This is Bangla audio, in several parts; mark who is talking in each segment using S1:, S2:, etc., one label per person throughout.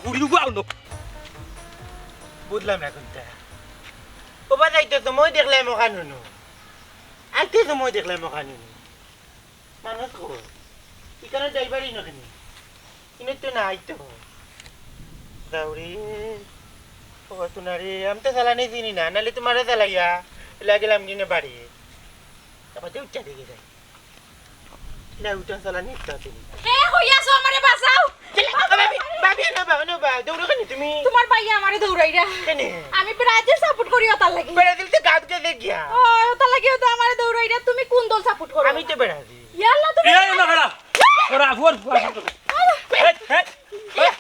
S1: ফুড়ি গুয়াও নো
S2: বুঝলাম না কোনটা ওবা যাইতে তো মই দেখলাম ওখানে আইতে তো মই দেখলাম ওখানে মানুষ কো এখানে ড্রাইভারই না কেন কিনে তো না আইতো দাউরি ও তুনারে আমি তো চালানি চিনি না নালে তোমারে চালাইয়া লাগলাম কিনে বাড়ি তারপর তো উচ্চা দিকে যাই না উঠা চালানি ইচ্ছা তুমি
S3: হে হইয়াছো আমারে বাঁচাও
S2: বাবি না বা দৌড়ো কেন তুমি
S3: তোমার ভাইয়া আমারে দৌড়াইরা
S2: কেন
S3: আমি ব্রাজিল সাপোর্ট করি ওটার লাগি
S2: ব্রাজিল তো গাদ কে দেখ গিয়া
S3: ও ওটার লাগি তো আমারে দৌড়াইরা তুমি কোন দল সাপোর্ট করো
S2: আমি তো ব্রাজিল
S3: ইয়াল্লা তুমি
S1: এই না খাড়া ওরা ফোর এই এই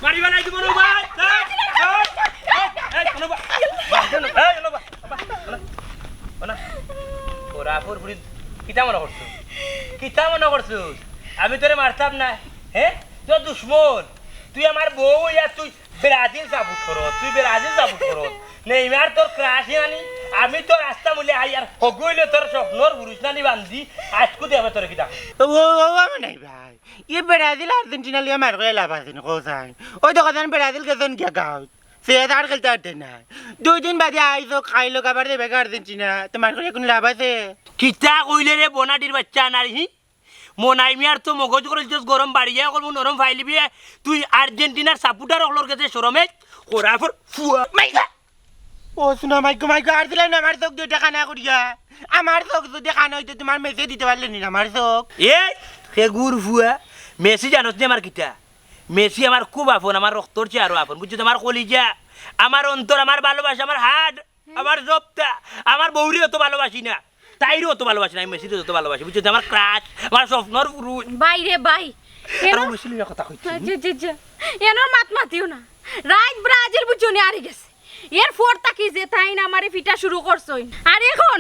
S1: মারিবা নাই দিব না ভাই ওরা ফোর ফুড়ি কিতা মনে করছো কিতা মনে করছো আমি তোরে মারতাম না হ্যাঁ তোর দুশ্মন তুই আমার বউ ইয়া তুই ব্রাজিল সাপোর্ট করো তুই ব্রাজিল সাপোর্ট করো নেইমার তোর ক্রাশ আনি আমি তোর রাস্তা মূলে আই আর হগইলে তোর স্বপ্নর পুরুষ নানি বান্ধি আজকু দেবে তোর কিতা
S2: ও আমি নাই ভাই ये ब्राजील अर्जेंटीना लिया मार गया लाभार्थी को साइन ओ तो कदन ब्राजील के जोन क्या गाँव सेहदार खेलते आते ना 2 दिन बाद आई तो खाई लो कबर दे बेकार अर्जेंटीना तुम्हारे को एक लाभ है
S1: কিতা কইলে রে বনাটির বাচ্চা নারী হি মনাই মিয়ার তো মগজ করে জস গরম বাড়িয়া করব নরম ফাইলিবি তুই আর্জেন্টিনার সাপোর্টার হলর কাছে শরমে কোরাফর ফুয়া
S2: माइका ओ सुना माइको अर्जेंटीना ना हमारे तो 2 টাকা না করিয়া আমার তো যদি খানা হইতো তোমার মেসে দিতে পারলে নি আমার তো
S1: এ ফেগুর ফুয়া মেসি জানোস নে আমার কিতা মেসি আমার খুব আপন আমার রক্তর চেয়ে আরো আপন বুঝছো আমার কলিজা আমার অন্তর আমার ভালোবাসা আমার হাট আমার জবটা আমার বউরি অত ভালোবাসি না তাইরও অত ভালোবাসি না আমি মেসির অত ভালোবাসি বুঝছো আমার ক্রাশ আমার স্বপ্নর পুরুষ
S3: বাইরে বাই
S1: আর মেসি লিয়া কথা কইছি
S3: জি এনোর মাত মাতিও না রাইট ব্রাজিল বুঝনি আরে গেছে এর ফোর তাকি যে তাই না আমারে ফিটা শুরু করছই আর এখন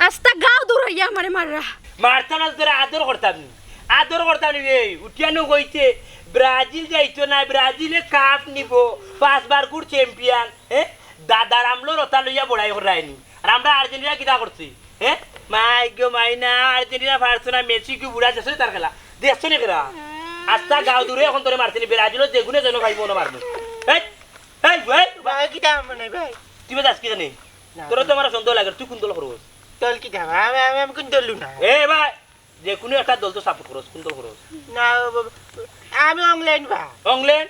S3: আস্তা গাও দূর হইয়া আমারে মাররা
S1: মারতাম তোরা আদর করতাম রে উঠিয়ানো কইতে ব্রাজিল যাইতো না ব্রাজিলে কাপ নিব 5 বার গুড চ্যাম্পিয়ন হ্যাঁ দাদার আমলো রতা লইয়া বড়াই করায়নি আর আমরা আর্জেন্টিনা কিটা করছি হ্যাঁ মাই গো মাইনা আর্জেন্টিনা পারছো না মেসি কি বুড়া যাচ্ছে তার খেলা দেখছো নি খেলা আস্তা গাও দূরে এখন তোরে মারছিনি ব্রাজিলও যেগুনে যেন খাইবো না মারবো এই এই
S2: ভাই কি দাম নাই ভাই
S1: তুই যাস কি জানি তোর তো আমার সন্দেহ লাগে তুই কোন দল করবো
S2: দল কি দাম আমি কোন দল না
S1: এ ভাই যে কোনো একটা দল তো সাপোর্ট করস কোন দল করস
S2: না আমি ইংল্যান্ড বা
S1: ইংল্যান্ড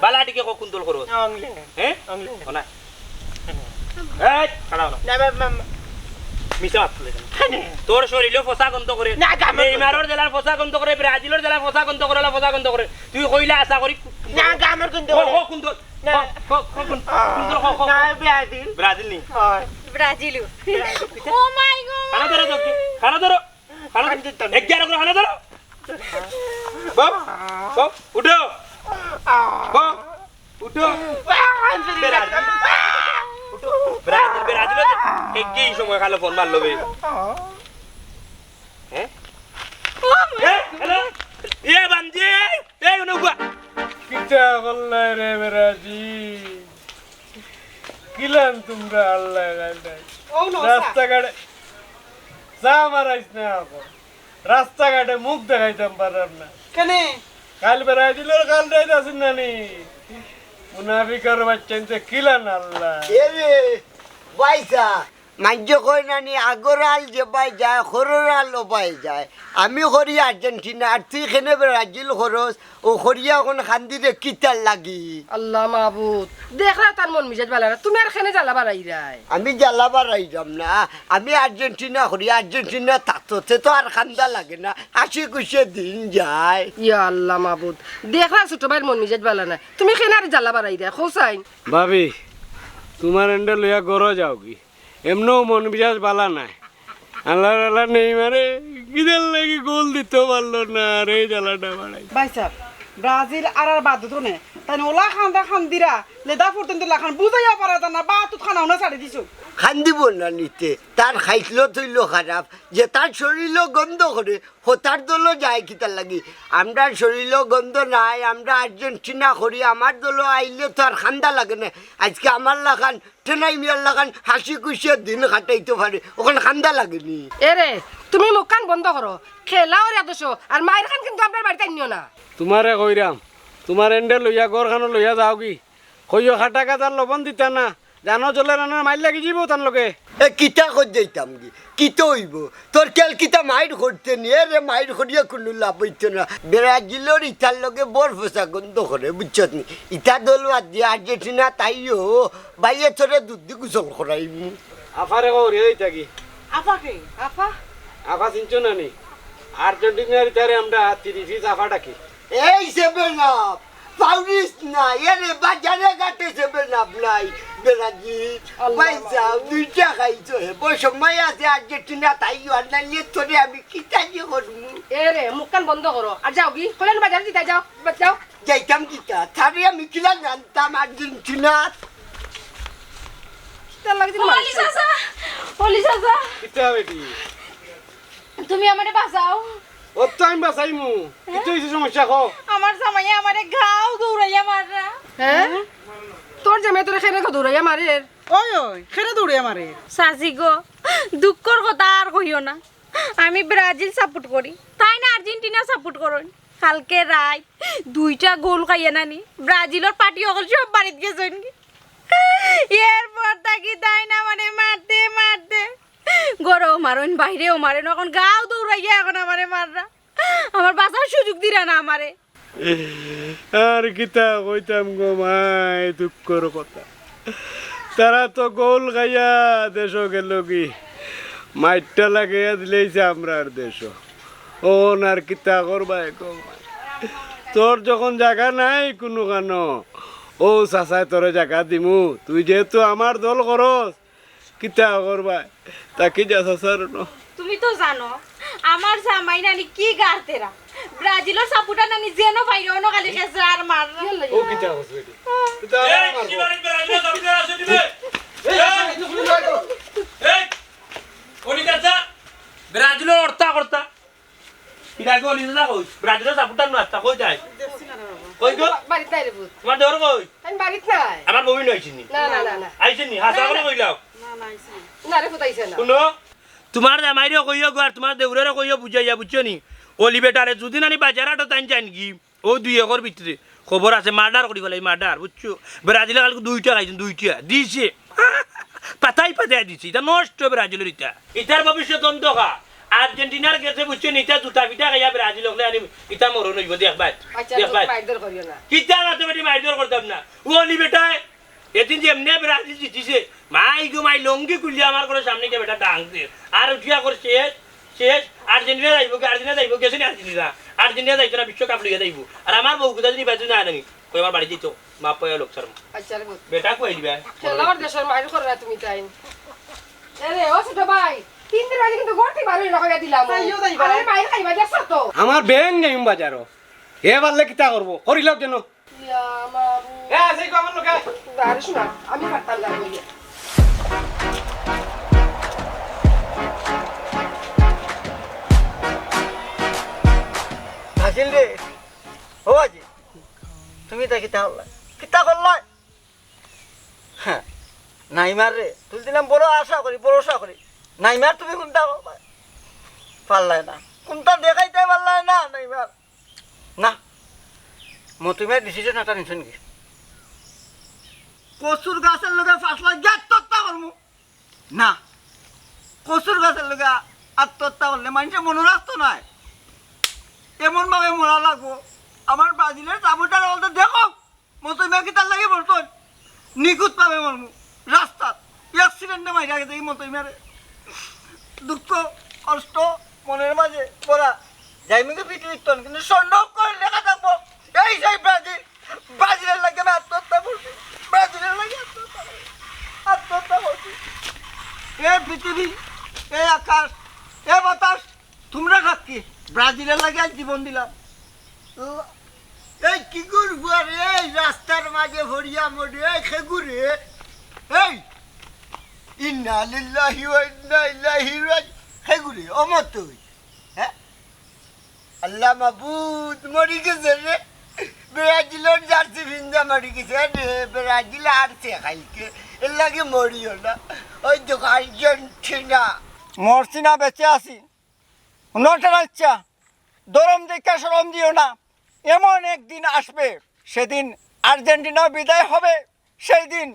S1: বালাটিকে কোন দল করস
S2: ইংল্যান্ড
S1: হ্যাঁ
S2: ইংল্যান্ড
S1: না এই খাড়া না
S2: না
S1: মিছা আসলে তোর শরীরে ফসা গন্ধ করে নেইমারের জেলার ফসা গন্ধ করে ব্রাজিলের জেলার ফসা গন্ধ করে ফসা গন্ধ করে তুই কইলা আশা করি
S2: না গামর কোন দল
S1: কোন দল
S2: না না ব্রাজিল
S1: ব্রাজিল নি
S3: ব্রাজিল ও মাই গড
S1: খানা ধরো এক জায়গা করে খানা ধরো বাপ উঠো বাপ উঠো ব্রাজিল একই সময় খালো ফোন মারলো বে হ্যাঁ হ্যালো এ বান্দি এ উনুবা
S4: কিটা বললাই রে ব্রাজিল কিলাম তোমরা আল্লাহ গান্ডাই রাস্তাঘাটে যা মারাইস না এখন রাস্তাঘাটে মুখ দেখাইতাম পারলাম না
S5: কেনে
S4: কাল ব্রাজিলের কাল যাইতাছেন নানি মুনাফিকার বাচ্চা কিলান আল্লাহ
S6: এরে বাইসা মাঞ্জ কই নানি আগরাল যে পাই যায় খররাল পাই যায় আমি করি আর্জেন্টিনা আর তুই এখানে ব্রাজিল খরচ ও খরিয়া এখন খান্দি রে কিতার লাগি
S5: আল্লাহ মাহবুদ দেখলা তার মন মিজাজ বালা না তুমি আর খেনে জ্বালা বাড়াই রাই
S6: আমি জ্বালাবার আইলাম না আমি আর্জেন্টিনা করি আর্জেন্টিনা তাততে তো আর খান্দা লাগে না হাসি খুশি দিন যায়
S5: ইয়া আল্লাহ মাহবুদ দেখলা ছোট ভাইয়ের মন মিজাজ বালা না তুমি খেনে আর জ্বালা বাড়াই রাই খোসাইন
S4: ভাবি তোমার এন্ডে লইয়া গড় যাও কি এমনও মন বিরাজ বালা নাই আল্লাহ আল্লাহ নেই মারে কিদের লাগি গোল দিতে পারলো না রে জ্বালাটা বাড়াই
S7: বাইসা ব্রাজিল আর বাদ তো নে তাই ওলা খান্দা খান্দিরা লেদা পর্যন্ত লাখান বুঝাইয়া পারা জানা বা তুত খানাও না ছাড়ি দিছো
S6: খান্দিব না নিতে তার খাইছিল তৈল খারাপ যে তার শরীরও গন্ধ করে হতার দলও যায় কি তার লাগি আমরা শরীরও গন্ধ নাই আমরা আর্জেন্টিনা করি আমার দলও আইলে তো আর খান্দা লাগে না আজকে আমার লাখান টেনাই মিয়ার লাগান হাসি খুশিয়ে দিন কাটাইতে পারে ওখানে খান্দা লাগেনি
S5: এরে তুমি মুখ কান বন্ধ করো খেলা ওর আদর্শ আর মায়ের খান কিন্তু আপনার বাড়িতে আনিও না
S4: তোমারে কইরাম তোমার এন্ডে লইয়া গড়খানো লইয়া যাও কি কইও খাটা কাটার লবণ দিতা না জানো চলে রান্নার মাইল লাগি যাব তার লগে
S6: এ কিতা কর যাইতাম কি কিতো হইব তোর কেল কিতা মাইর করতে নিয়ে রে মাইর করিয়া কোনো লাভ হইতো না ব্রাজিলের ইটার লগে বর ফসা গন্ধ করে বুঝছত নি ইটা দল বাদ দিয়ে আর্জেন্টিনা তাইও বাইয়ে তোরে দুধ দি গুসল করাইব
S4: আফারে কইরে এইটা কি
S7: আপাকে আপা
S4: আফা চিনছো না নি আর্জেন্টিনার ইতারে আমরা 30 আফা ডাকি
S6: এই সেভেন আপ পাউরিস না এরে বাজারে ঘাটে সেভেন আপ নাই ব্রাজিল পয়সা দুইটা খাইছো হে সময় আছে আর্জেন্টিনা তাইও আর নাইলে তোরে আমি কিতা দিয়ে করবো
S5: এরে মুখ কান বন্ধ করো আর যাও কি হলেন বাজারে দিতে যাও যাও
S6: যাইতাম কিতা থারে আমি কিলা জানতাম আর্জেন্টিনা
S5: তার লাগে দিন
S3: অলি চাচা অলি চাচা
S4: কিতা বেটি
S3: তুমি আমারে বাঁচাও
S4: ও টাইম বাসাইমু কিতো হইছে সমস্যা কো
S3: আমার জামাইয়া আমারে গাও দৌড়াইয়া মাররা
S5: হ্যাঁ তোর জামাই তোরে খেনে দৌড়াইয়া মারে
S7: ওই ওই খেলে দৌড়ে আমারে
S3: সাসি গো দুঃখর কথা আর কইও না আমি ব্রাজিল সাপোর্ট করি তাই না আর্জেন্টিনা সাপোর্ট করুন কালকে রাত 2টা গোল খাইয়া নানি ব্রাজিলের পার্টি সকল সব বাড়িতে গেছেন কি এরপর তাকি তাই না মানে মারতে মারতে গরও মারুন বাইরেও মারেন এখন গাও দৌড়াইয়া এখন আমারে মাররা আমার বাঁচার সুযোগ দিরা না আমারে
S4: আর কিতা কইতাম গো মাই দুঃখর কথা তারা তো গোল খাইয়া দেশ গেল কি মাইটটা লাগাইয়া দিলেইছে আমরার দেশ ও আর কিতা করবাই গো তোর যখন জায়গা নাই কোনো কানো ও চাচাই তোরে জায়গা দিমু তুই যেহেতু আমার দল করস কিতা করবাই তাকে যা চাচার
S3: তুমি তো জানো আমার জামাই নানি কি গারতেরা ব্রাজিলের সাপোর্টার নানি যেন বাইরে অন্য কালি গেছে আর মাররা
S4: ও কিতা করছ বেটি কিতা মারবো
S1: ব্রাজিলের অর্থা কর্তা কিরা গো অলি না কই ব্রাজিলের সাপোর্টার না তা কই যায় কই গো
S5: বাড়িতে নাই রে ভূত
S1: তোমার দর কই
S5: আমি বাড়িতে নাই
S1: আমার বমি নইছিনি
S5: না না না না
S1: আইছিনি হাসা করে কইলাও
S5: না রে ভূত আইছে না
S1: শুনো তোমার জামাইরে কইও গো আর তোমার দেউরেরে কইও বুঝাইয়া বুঝছো নি অলি বেটারে যদি নানি বাজারাটো টাইম যাই নাকি ও 2 একর ভিতরে খবর আছে মার্ডার করি গেল মার্ডার বুঝছো ব্রাজিলে কালকে 2টা খাইছেন 2টা দিছে পাতাই পাতাই দিছে এটা নষ্ট ব্রাজিলের ইটা ইটার ভবিষ্যৎ অন্ধকার আর্জেন্টিনার গেছে বুঝছো নি ইটা দুটা পিঠা খাইয়া ব্রাজিল হলে আনি ইটা মরণ হইব দেখবাই
S5: আচ্ছা
S1: দেখবাই
S5: বাইদর করিও না
S1: কিটা না তুমি মাইদর করতাম না ও অলি বেটায় এদিন যে এমনি ব্রাজিল জিতিছে মাই গো মাই লঙ্গি কুলিয়া আমার করে সামনে যে বেটা ডাংছে আর উঠিয়া করে শেষ শেষ আর্জেন্টিনা যাইব আর্জেন্টিনা যাইব গেছে না আর্জেন্টিনা যাইতো না বিশ্বকাপ লিগে যাইব আর আমার বউ কোথা যদি বাজু না আনি কই আমার বাড়ি দিত মা পয়া লোক শর্মা
S5: আচ্ছা রে ভূত
S1: বেটা কই দিবা
S5: খেলার দেশের মাইর করে না তুমি তাই এরে ও ছোট ভাই 3 দিন আগে কিন্তু গড়তি বারই লাগাইয়া দিলাম
S7: তাইও যাইবা।
S5: আরে মাইর খাইবা দেখছ তো
S4: আমার ব্যাং নেই বাজারও হে পারলে কিতা করবো করিলাম যেন
S5: ইয়া মাবু
S4: সেই কো আমার লোকে
S5: দাঁড়িস না আমি পারতাম না বলি
S2: হাসিল রে ও আজি তুমি তা কিতা করলা হ্যাঁ নাইমার রে তুই দিলাম বড় আশা করি ভরসা করি নাইমার তুমি কোনটা পারলাই না কোনটা দেখাইতে পারলাই না নাইমার না তুমি ডিসিশন একটা নিছ নাকি কচুর গাছের লগে ফাঁসলা আত্মহত্যা করবো না কচুর গাছের লগে আত্মহত্যা করলে মানুষের মনে রাখতো নাই এমন ভাবে মরা লাগবো আমার ব্রাজিলের চাবুটার বলতে দেখো মতইমা কি তার লাগে বলতো নিখুঁত পাবে মরমু রাস্তাত অ্যাক্সিডেন্টে মাইরা গেছে এই মতইমারে দুঃখ কষ্ট মনের মাঝে পড়া যাইমিকে পৃথিবীর তন কিন্তু স্বর্ণ করে লেখা থাকবো এই সেই ব্রাজিল ব্রাজিলের লাগে আমি আত্মহত্যা করছি ব্রাজিলের লাগে আত্মহত্যা করছি এ পৃথিবী এই আকাশ এ বাতাস তোমরা সাক্ষী ব্রাজিলের লাগে আজ জীবন দিলাম
S6: এই কি করবো আর এই রাস্তার মাঝে ভরিয়া মরে এই খেগুরে এই ইন্না লিল্লাহি ওয়া ইন্না ইলাইহি রাজিউন খেগুরে অমত হই হ্যাঁ আল্লাহ মাবুদ মরি গেছে রে ব্রাজিলের জার্সি ভিন্দা মরি গেছে রে ব্রাজিল হারছে কালকে এর লাগে মরিও না ওই তো আর্জেন্টিনা
S2: মরছি না বেঁচে আছি নটার আচ্ছা দরম দেখে সরম দিও না এমন একদিন আসবে সেদিন আর্জেন্টিনা বিদায় হবে সেই দিন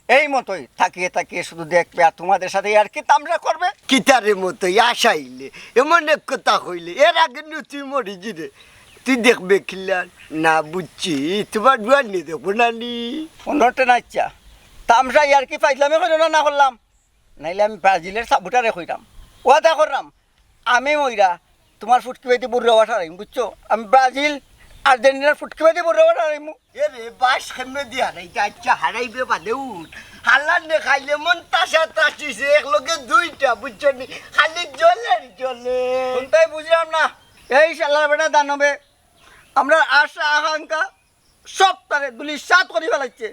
S2: এই মতোই তাকিয়ে তাকিয়ে শুধু দেখবে আর তোমাদের সাথে আর কি তামসা করবে
S6: কিতারের মতো আসাইলে এমন এক কথা হইলে এর আগে তুই মরিছি রে তুই দেখবে খিলার না বুঝছি তোমার ডুয়ার নিয়ে দেখবো না নি
S2: নটা না আচ্ছা তামসা আর কি পাইলামে কইল না করলাম নাইলে আমি ব্রাজিলের সাপোর্টারে কইরাম ওয়াদা করলাম আমি মইরা তোমার ফুটকি বাইতে বুড়ো বাসা রাইম বুঝছো আমি ব্রাজিল আর্জেন্টিনার ফুটকি বাইতে বুড়ো বাসা রাইমু
S6: এরে বাস খেমে দিয়া নাই আচ্ছা হারাইবে বাদে উঠ হালার নে খাইলে মন তাসা তাসিছে একলগে দুইটা বুঝছো নি খালি জলে
S2: শুনতেই বুঝলাম না এই শালার বেটা দানবে আমরা আশা আকাঙ্ক্ষা সব তারে দুলি সাত করে ফেলাচ্ছে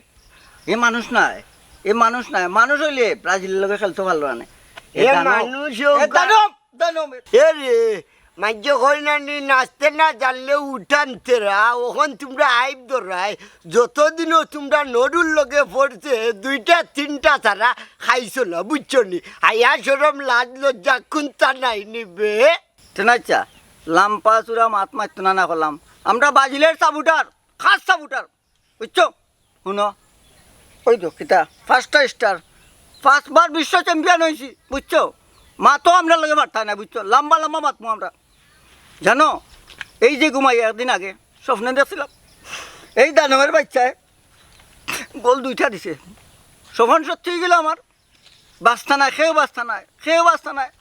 S2: এ মানুষ নাই মানুষ হইলে ব্রাজিলের লগে খেলতে পারলো না
S6: এ মানুষ
S2: দানব
S6: এরে মাঝে কই না নি নাচতে না জানলে উঠানতে রা ওখান তোমরা আইব ধরাই যতদিনও তোমরা নডুর লগে পড়ছে দুইটা তিনটা তারা খাইছো না বুঝছো নি আয়া সরম লাজ লজ্জা কুন্তা নাই নিবে
S2: তেনাচ্ছা লাম্পা চূড়া মাত মারতো না করলাম আমরা ব্রাজিলের সাপোর্টার খাস সাপোর্টার বুঝছো শুনো ওই তো কিতা ফার্স্ট স্টার 5 বার বিশ্ব চ্যাম্পিয়ন হয়েছি বুঝছো মাতো আমরা লগে মারতা না বুঝছো লম্বা লম্বা মাতমো আমরা জানো এই যে ঘুমাই একদিন আগে স্বপ্নে দেখছিলাম এই দানবের বাচ্চায় গোল 2টা দিছে স্বপ্ন সত্যি হয়ে গেল আমার বাস্তা নাই খেয়েও বাস্তা নাই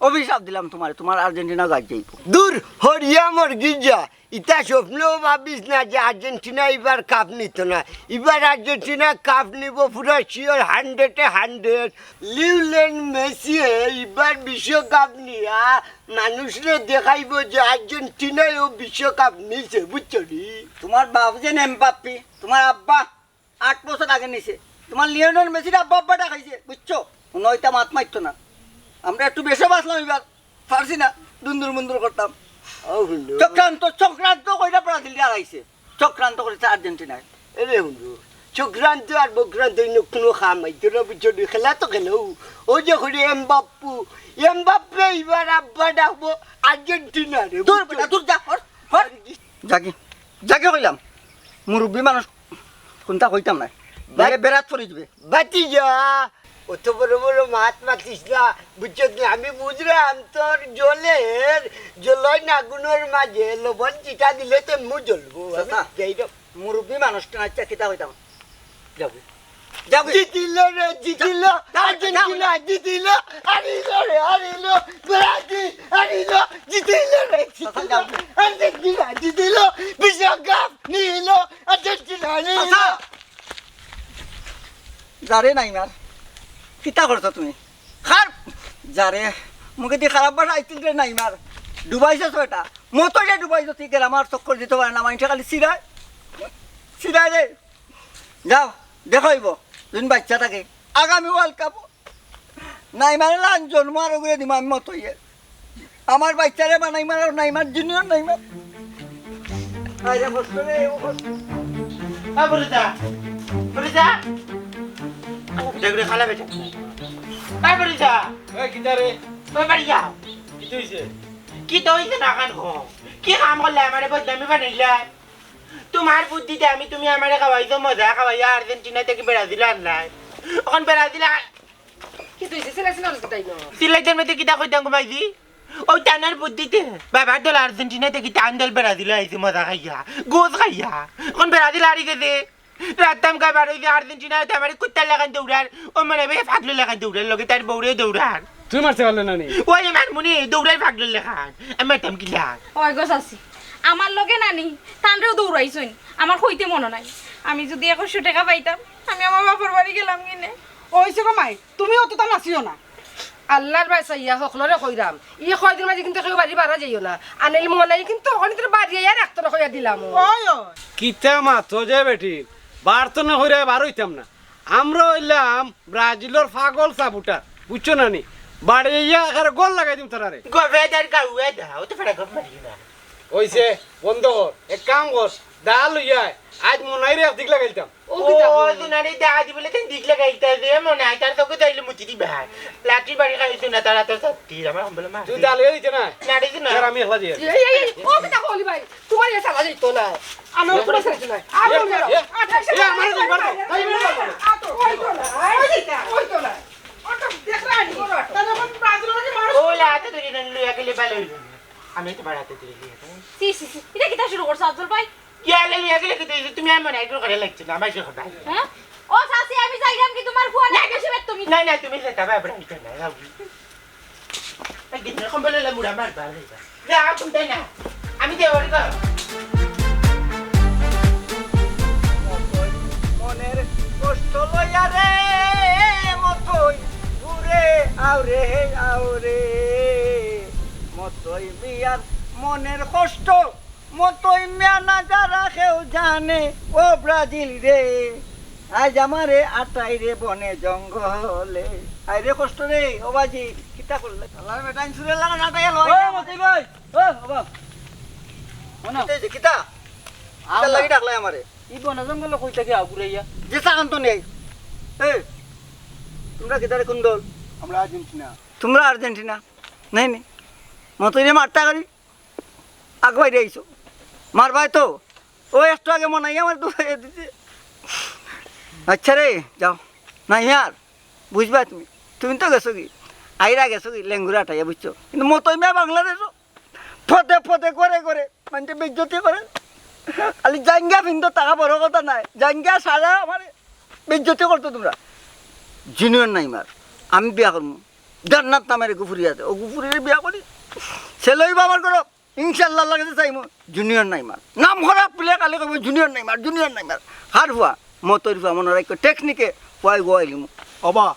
S2: অভিশাপ দিলাম তোমার আর্জেন্টিনা গাছ যাইব
S6: দূর হরিয়া মর গির্জা ইটা স্বপ্নেও ভাবিস না যে আর্জেন্টিনা এবার কাপ নিত না এবার আর্জেন্টিনা কাপ নিব পুরো শিওর 100 লিওনেল মেসি এবার বিশ্বকাপ নিয়া মানুষরে দেখাইব যে আর্জেন্টিনায়ও বিশ্বকাপ নিছে বুঝছো নি
S2: তোমার বাপ যে এমবাপ্পে তোমার আব্বা 8 বছর আগে নিছে তোমার লিওনেল মেসির আব্বাটা খাইছে বুঝছো নয়টা মাত মারতো না আমরা একটু বেশি বাঁচলাম এবার পারছি না দুন্দুর করতাম চক্রান্ত কইরা ব্রাজিল দিয়ে আইছে চক্রান্ত করেছে আর্জেন্টিনায়
S6: এরে হুন্দু চক্রান্ত আর বক্রান্ত কোনো খাম আইতো না বুঝছো নি খেলা তো খেলো ও যে করে এমবাপ্পে এবার আব্বা ডাকবো আর্জেন্টিনা রে
S2: দূর বেটা দূর জাগে কইলাম মুরব্বী মানুষ কোনটা কইতাম না বেড়াত পড়ে যাবে
S6: বাতি যা অত বড় বড় মাত মাতিস না বুঝছো কি আমি বুঝলাম তোর জলয় না আগুনের মাঝে লবণ চিটা দিলে তো মু জ্বলবো
S2: মুরব্বী মানুষটা আচ্ছা কিতা হইতাম যাবে
S6: জিতিল আর্জেন্টিনা জিতিল হারিল ব্রাজিল হারিল জিতিল আর্জেন্টিনা জিতিল বিশ্বকাপ নিল আর্জেন্টিনা নিল
S2: যারে নাইমার কিতা করছো তুমি খার যারে মুখে দিয়ে খারাপ বাসা আইছিল রে নাইমার ডুবাইছো এটা মতো যে ডুবাইছো ঠিক আমার চক্কর দিতে পারে না মানুষটা খালি সিরায় রে যাও দেখাইব দুদিন বাচ্চা থাকে আগামী ওয়ার্ল্ড কাপ নাইমারে লান জন্ম আরো করে দিব আমি মতো ইয়ে আমার বাচ্চারে বা নাইমার জুনিয়র নাইমার খালা বেটা
S1: কি তো হইছে না কান কি কাম করলে আমারে বদনামি বানাইলা তোমার বুদ্ধিতে তুমি আমারে খাওয়াইছো মজা খাওয়াইয়া আর্জেন্টিনা থেকে ব্রাজিল আনলাই এখন ব্রাজিল
S5: কি তুই সিলেকশন তাই না
S1: সিলেক্টের মধ্যে কিতা কইতাম ভাইজি ওই টানার বুদ্ধিতে বাবার দল আর্জেন্টিনা থেকে টান দল ব্রাজিল আইছে মজা খাইয়া গোস খাইয়া এখন ব্রাজিল হারি গেছে রাতাম কাবার ওই আর্জেন্টিনা আমার কুত্তার লাগান দৌড়ার ও মানে ফাগলো লাগান দৌড়ার লগে তার বউরে দৌড়ার
S4: তুই মারতে পারলে না নি
S1: ওই মারমুনি দৌড়ার ফাগলো লেখান আমি মারতাম কি লাগ
S3: ওই গো চাচি আমার লগে নানি তানরেও দৌড়াইছইন আমার কইতে মনে নাই আমি যদি 100 টাকা পাইতাম আমি আমার বাপের বাড়ি গেলাম কিনে
S7: ওইছে গো মাই তুমি অতটা নাচিও না
S5: আল্লাহর বাসা ইয়া সকলরে কইরাম ই কয়দিন মাঝে কিন্তু কেউ বাড়ি বাড়া যাইও না আনিল মনে কিন্তু ওখানে তোর বাড়ি আর একটা কইয়া দিলাম
S7: ওই
S4: কিতা মাতো যে বেটি বার্তনে হইরে বার হইতাম না আমরা হইলাম ব্রাজিলের পাগল সাপোর্টার বুঝছো না নি বাড়ি ইয়া আকারে গোল লাগাই দিম তারারে
S1: গবেদার গাউয়া দাও তো ফেড়া গপ মারি না
S4: হইছে বন্ধ কর এক কাম কর দা লইয়া আজ মনাই রে দিক লাগাইতাম
S2: ও দুনারে দেখা দিবলে কেন দিক লাগাইতা দে মনে হয় তার তোকে যাইলে মুচি দিবে লাঠি বাড়ি খাইছো না তারা তো সত্যি আমার বলে মা
S4: তুই দা লইয়া দিতে না
S2: নাড়ি না
S4: স্যার আমি একলা দিয়ে
S5: ও কিতা কলি ভাই তোমার এ চালা যাইতো না আমি পুরো ছেড়ে না আর বল মেরো
S4: আমার দুইবার
S5: আতো হইতো না হইতো না অটো দেখরানি তাহলে কোন ব্রাজিল নাকি মারো
S2: ও লাতে তুই না লইয়া গেলে ভালো হইল আমি তো বাড়াতে তুই লিয়া
S3: সি সি সি এটা কিতা শুরু করছ আব্দুল ভাই
S2: কি আলে লিয়া গেলে কি তুমি আমার একটু করে লাগছে না আমাকে কথা
S3: হ্যাঁ ও সাসি আমি যাইলাম কি তোমার ফোন না বেশি বেত তুমি
S2: না না তুমি যেটা ভাবরা নিতে না একদিন এরকম বলে la মুড়া মার ভালো যা তুমি না আমি দেওয়ারি কর
S6: মনের কষ্ট লইয়া রে মতই ঘুরে আউরে মতই মিয়ার মনের কষ্ট মতই মিয়া না যারা কেউ জানে ও ব্রাজিল রে আজ আমারে আটাই রে বনে জঙ্গলে আই রে কষ্ট রে ও বাজি কিতা করলে আল্লাহ বেটাইন সুরে লাগা নাটাই লয় ও মতই ভাই ও বাবা মনা কিতা আল্লাহ লাগি ডাকলে আমারে
S1: ই বনা জঙ্গল কই থেকে আগুরাইয়া
S6: যে সাকান্ত নেই এই তোমরা কিদারে কোন দল আমরা আর্জেন্টিনা তোমরা আর্জেন্টিনা নাই নি মতইরে মারতা করি আগুয়াই দিয়েছো মারবাই তো ও একটু আগে মনে হয় আমার দুধ দিতে আচ্ছা রে যাও না ইয়ার বুঝবা তুমি তুমি তো গেছো কি আইরা গেছো কি লেঙ্গুরা টাইয়া বুঝছো কিন্তু মতই মেয়ে বাংলাদেশও ফতে করে মানে বেজ্জতি করে খালি জাঙ্গা কিন্তু টাকা বড় কথা নাই জাঙ্গা সারা আমার বেজ্জতি করতো তোমরা জুনিয়র নাই মার আমি বিয়া করবো জান্নাত নামের গুফুরি আছে ও গুফুরির বিয়া করি ছেলেইবা আমার করো ইনশাল্লাহ লাগাতে চাইমো জুনিয়র নাই মার নাম খারাপ পেলে কালি কব জুনিয়র নাই মার হার ভুয়া মতর ভুয়া মনে রাখো টেকনিকে পুয়াই গোয়াইলিম
S8: অবা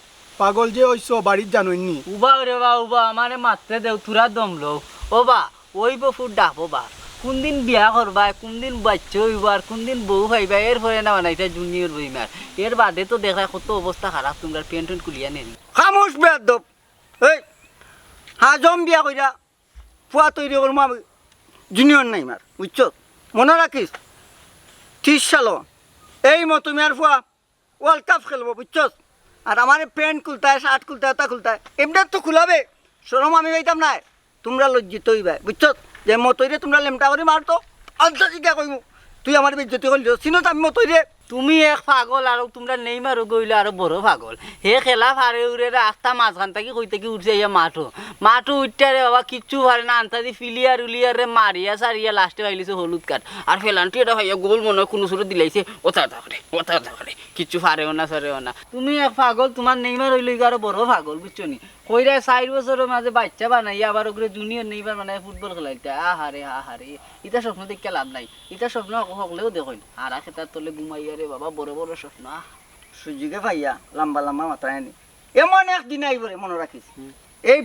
S8: পাগল যে হইছ বাড়ির জানইনি
S1: উবা রে বা উবা আমারে মাত্রে দেও তুরা দম লো ওবা ওই বফুর ডাকো বা কোনদিন বিয়া করবা কোনদিন বাচ্চা হইবা আর কোনদিন বউ পাইবা এর পরে না বানাইতা জুনিয়র বইমার এর বাদে তো দেখা কত অবস্থা খারাপ তোমরা পেন্টন কুলিয়া নেই
S6: খামোশ বেয়াদব এই হাজম বিয়া কইরা পুয়া তৈরি করবো আমি জুনিয়র নাই মার বুঝছো মনে রাখিস 30 সাল এই মতো মেয়ার ফুয়া ওয়ার্ল্ড কাপ খেলবো বুঝছো আর আমার প্যান্ট খুলতায় শার্ট খুলতায় তা খুলতায় এমনি তো খুলাবে সরম আমি পাইতাম না তোমরা লজ্জিত হইবা বুঝছো যে মতইরে তোমরা লেমটা করে মারতো আন্তর্জাতিকা কইমু তুই আমার বেজ্জতি করলি চিনত আমি মতইরে
S1: তুমি এক পাগল আর তোমরা নেইমারও গইলে আরো বড় পাগল হে খেলা ফারে উড়ে আখটা মাঝখান থেকে কই থেকে উঠছে ইয়া মাঠো উঠতে রে বাবা কিচ্ছু পারে না আনতা দি ফিলিয়ার উলিয়ার রে মারিয়া সারিয়া লাস্টে পাইলিছে হলুদ কাঠ আর ফেলান্টি এটা ভাইয়া গোল মনে কোনো সুরে দিলাইছে ওটা করে কিচ্ছু পারেও না সরেও না তুমি এক পাগল তোমার নেইমার হইলে আরো বড় পাগল বুঝছো নি কইরা 4 বছরের মাঝে বাচ্চা বানাই আবার ওগুলো জুনিয়র নেইবার বানায় ফুটবল খেলাইতে আহারে এটা স্বপ্ন দেখতে লাভ নাই এটা স্বপ্ন হকলেও দেখুন আর খেতার তলে ঘুমাইয়া রে বাবা বড় বড় স্বপ্ন
S6: সুযোগে ভাইয়া লম্বা মাথা আনি এমন একদিন আইব রে মনে রাখিস এই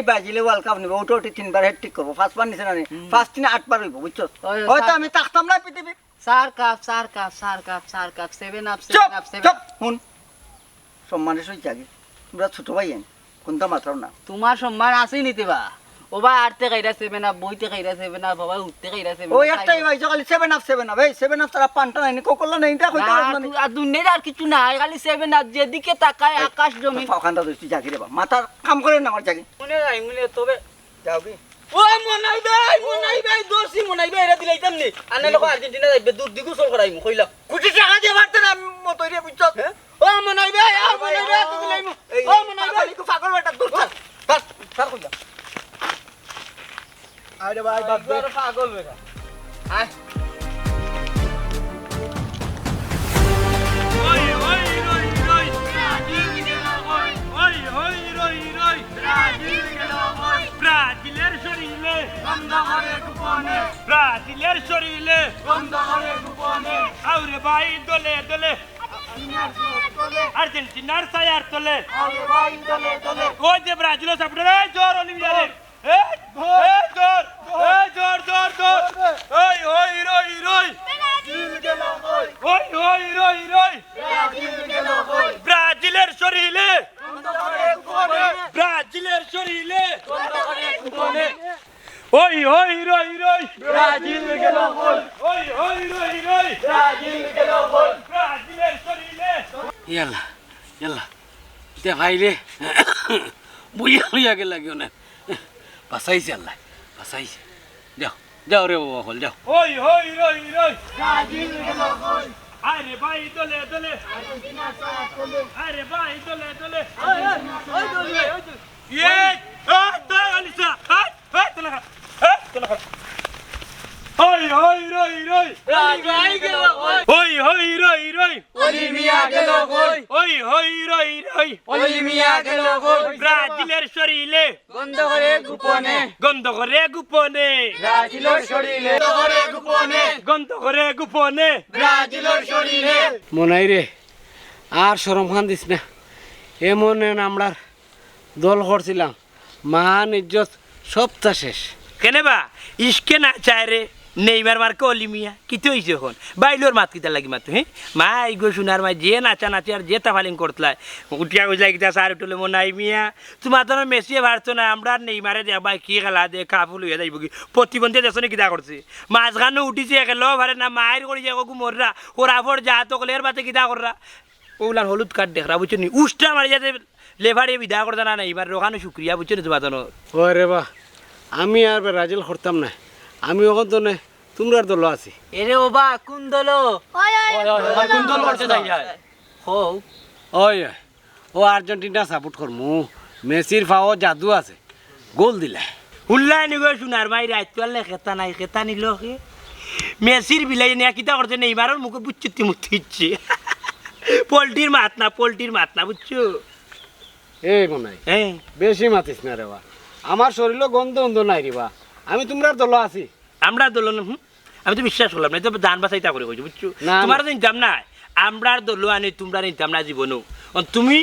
S6: ব্রাজিলে ওয়ার্ল্ড কাপ নিব ওটা 3বার হ্যাটট্রিক করবো ফার্স্টবার নিছে না ফার্স্ট দিনে 8বার হইব বুঝছো হয়তো আমি থাকতাম না পৃথিবী
S1: সার কাপ 7 আপ
S6: চুপ শুন সম্মানের সহিত আগে তোমরা ছোট ভাই কোনটা মাত্রাও না
S1: তোমার সম্মান আছে নিতে বা ওবা আটতে খাইরা 7 আপ বইতে খাইরা 7 আপ বাবা উঠতে খাইরা 7
S6: ওই একটাই ভাই খালি 7 আপ এই 7 আপ তারা পান্টা নাই কোকলা নাই তা কইতে পারছ না
S1: আর দুনিয়ার আর কিছু নাই খালি 7 আপ যেদিকে তাকায় আকাশ জমি
S6: ফাঁকান্দা দস্তি জাগি রে বা মাথার কাম করে না আমার জাগি
S1: মনে তবে
S6: যাও কি
S1: ও মনাই ভাই দোষী মনাই ভাই এরা দিলাইতাম নি আনে লোক আর্জেন্টিনা যাইবে দূর দিগু চল করাইমু কইলা
S6: কোটি টাকা দিয়ে মারতে না মতই রে বুঝছো
S1: ও মনাই ভাই দিলাইমু ও মনাই ভাই
S6: পাগল বেটা দূর থাক থাক কইলা
S8: আরে ভাই বাদ দে
S1: পাগল বেটা আয়
S9: ব্রাজিলের শরীরে আউরে ভাই দলে আর্জেন্টিনার সায়ার তলে ওই যে ব্রাজিলের সাপোর্টার এই জোর অলিভিয়ারে জোর ব্রাজিলের শরীরে ওই হই রই রই ব্রাজিল গেল গোল ওই হই রই রই ব্রাজিল গেল গোল ব্রাজিলের শরীরে
S4: ইয়াল্লা ইয়াল্লা তে ভাইরে বুইয়া হইয়া গেল লাগিও না বাসাইছে আল্লাহ বাসাইছে যাও যাও রে বাবা হল যাও
S9: ওই হই রই রই ব্রাজিল গেল গোল আরে ভাই দলে দলে আর্জেন্টিনা সারা দলে আরে ভাই দলে দলে ওই দলে ইয়ে তা আলিসা হাই তোলা তোলা ওই হই রই রই
S1: ব্রাজিল গেল গোল
S9: ওই হই রই রই
S1: অলিমিয়া গেল গোল
S9: ওই হই রই রই
S1: অলিমিয়া গেল গোল
S9: ব্রাজিলের শরীরে
S1: গন্ধ করে গোপনে
S9: গন্ধ করে গোপনে
S1: ব্রাজিলের শরীরে গন্ধ করে গোপনে
S9: গন্ধ করে গোপনে
S1: ব্রাজিলের শরীরে
S4: মনাই রে আর শরম খান দিস না এমন আমরা দল করছিলাম মান ইজ্জত সবটা শেষ
S1: কেনে বা ইসকে না চায় রে নেইমার মার্কে অলিমিয়া কিতে হইছে এখন বাইলোর মাত কিতা লাগি মাত হ্যাঁ মা ইগো শুনার মা যে নাচা নাচে আর যে তাফালিং করতলাই উঠিয়া গজাই কিতা সার উঠলে মন নাই মিয়া তোমার তো মেসিয়ে ভারতো না আমরা নেইমারে দে ভাই কি খেলা দে কাফুল হইয়া যাইব কি প্রতিবন্ধী দেশনে কিতা করছে মাঝখানে উঠিছে একে লো ভারে না মায়ের করে যাবো মররা ওরা ফোর যা তো কলের বাতে কিতা কররা ওগুলার হলুদ কাঠ দেখরা বুঝছো নি উষ্টা মারি যাতে লেভারে বিদা করতে না এবার রোখানো শুক্রিয়া বুঝছো নি তোমার তো
S4: ও রে বা আমি আর ব্রাজিল করতাম না আমি ওখান তো তোমরা দল আছি
S1: এরে ওবা কোন দলো কোন দল করতে যাই হো
S4: ওই ও আর্জেন্টিনা সাপোর্ট করমু মেসির ফাও জাদু আছে গোল দিলে
S1: হুল্লাই নিগো শুনার ভাই রাইতওয়ালে খেতা নাই খেতা নিল কে মেসির বিলাই নিয়া কিতা করছে নেইমারের মুখে বুচ্চুতি মুতিচ্ছে পোল্ট্রির মাত না বুঝছো
S4: এই মনাই
S1: হ্যাঁ
S4: বেশি মাতিস না রে বা আমার শরীরে গন্ধ গন্ধ নাই রে বা আমি তোমরা দল আছি
S1: আমরা দল আমি তো বিশ্বাস করলাম না তো দান বাসাইতা করে কইছো বুঝছো
S4: না,
S1: তোমার তো নিতাম না আমরার দল আনি তোমরা নিতাম না জীবনও তুমি